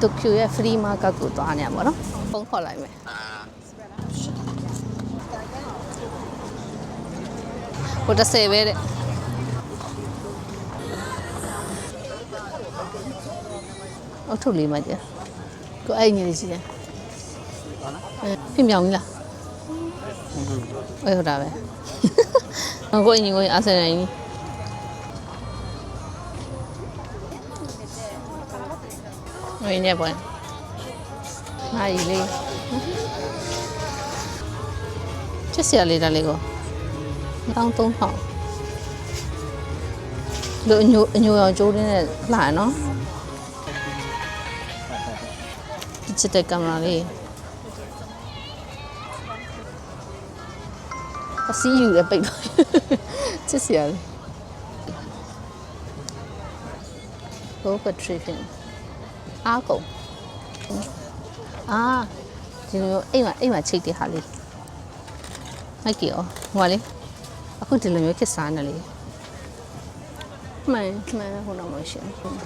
တိုကျိုရဲ့ free market ကိုသွားနေရပါတော့ဖုန်းခေါ်လိုက်မယ်ကို30ပဲတဲ့အုတ်ထုတ်လေးမှကြည့်ကိုအဲ့ညီလေးရှိတယ်ဖြစ်မြောင်ကြီးလားအဲ့ဟုတ်တာပဲကိုအညီကိုအားစနေကြီးဝင်းနေပေါ်မာရီလေးချက်စရာလေးတားလေးကို1300လို့အညိုရောင်ကျိုးတင်းနဲ့လှရနော်ချစ်တဲ့ကင်မရာလေးအစီးယူရပိတ်ချစ်စရာလေး low battery ဖြစ်အားကုန်ဒီလိုအိမ်မှာချိတ်တဲ့ဟာလေးမိုက်ကြီးဟိုလေအခုဒီလိုမျိုးခစ်စားနေလေမှန်ဟိုတော့မရှိဘူး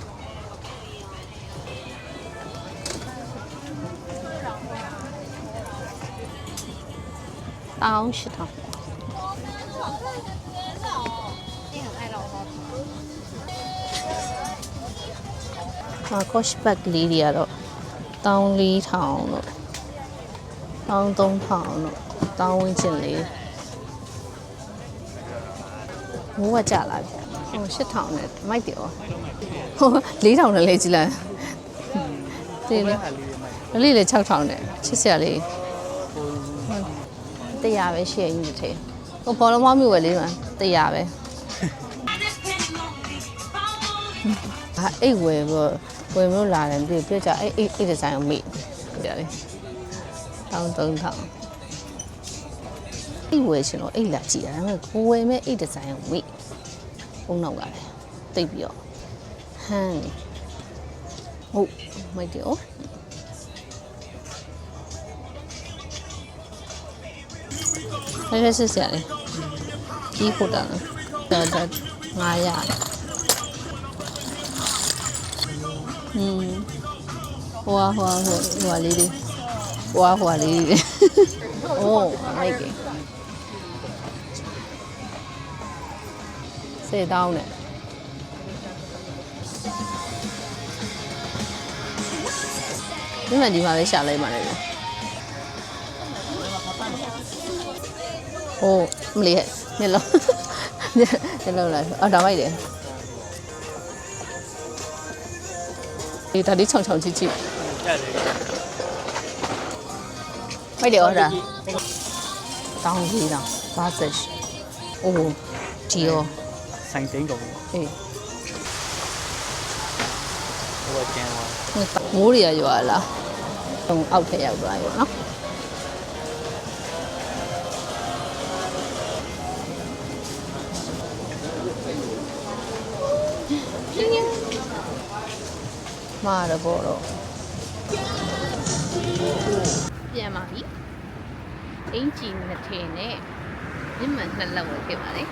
အောင်ရှိတော့cashback လေးတွေကတော့14,000လို့13,000လို့တောင်းဝင်းချင်လေးမိုးကကြလာပြီဟို8,000နဲ့မိုက်တယ်ဟို4,000နဲ့လေးကြည့်လိုက်ဒီလေးလေ6,000နဲ့ချစ်စရာလေး100ပဲရှေ့ရင်တစ်ထည်ဟိုဘောလုံးမောင်းမျိုးပဲလေးမှ100ပဲအိတ်ဝယ်မျိုးလာတယ်ပြီးပြကြအိတ်ဒီဇိုင်းကိုမိကြတယ်13,000အိတ်ဝယ်ရှင်တော့အိတ်လာကြည့်ရတယ်ဒါပေမဲ့ကိုဝယ်မဲ့အိတ်ဒီဇိုင်းကိုမိပုံနောက်ကလည်းတိတ်ပြီးတော့ဟမ်ဟုတ်မိုက်တယ်အဲ့ဒါစစ်စရာလေကြီးဖို့တာဒါ900ဟိုလေးတွေဟိုလေးတွေအိုးမိုက်ကြီး10,000နဲ့ဒီမှာပဲရှာလိုက်ပါလေဟိုမလေးညလုံးလာဒါမိုက်တယ်ဒီဒါလေးချောင်ကြည့်မိုက်တယ်ဟောဒါတောင်းကြီးတော့ဘာစက်အိုးဒီရောဆိုင်သိန်းကုန်အေးဟိုကျန်သွားမိုးရရွာလားတုံအောက်ထက်ရောက်သွားရောနော်မာရဘောတော့ပြန်ပါပြီအင်ဂျီနှစ်ထည်နဲ့မြင့်မှန်နှစ်လက်ဝယ်ခဲ့ပါလေ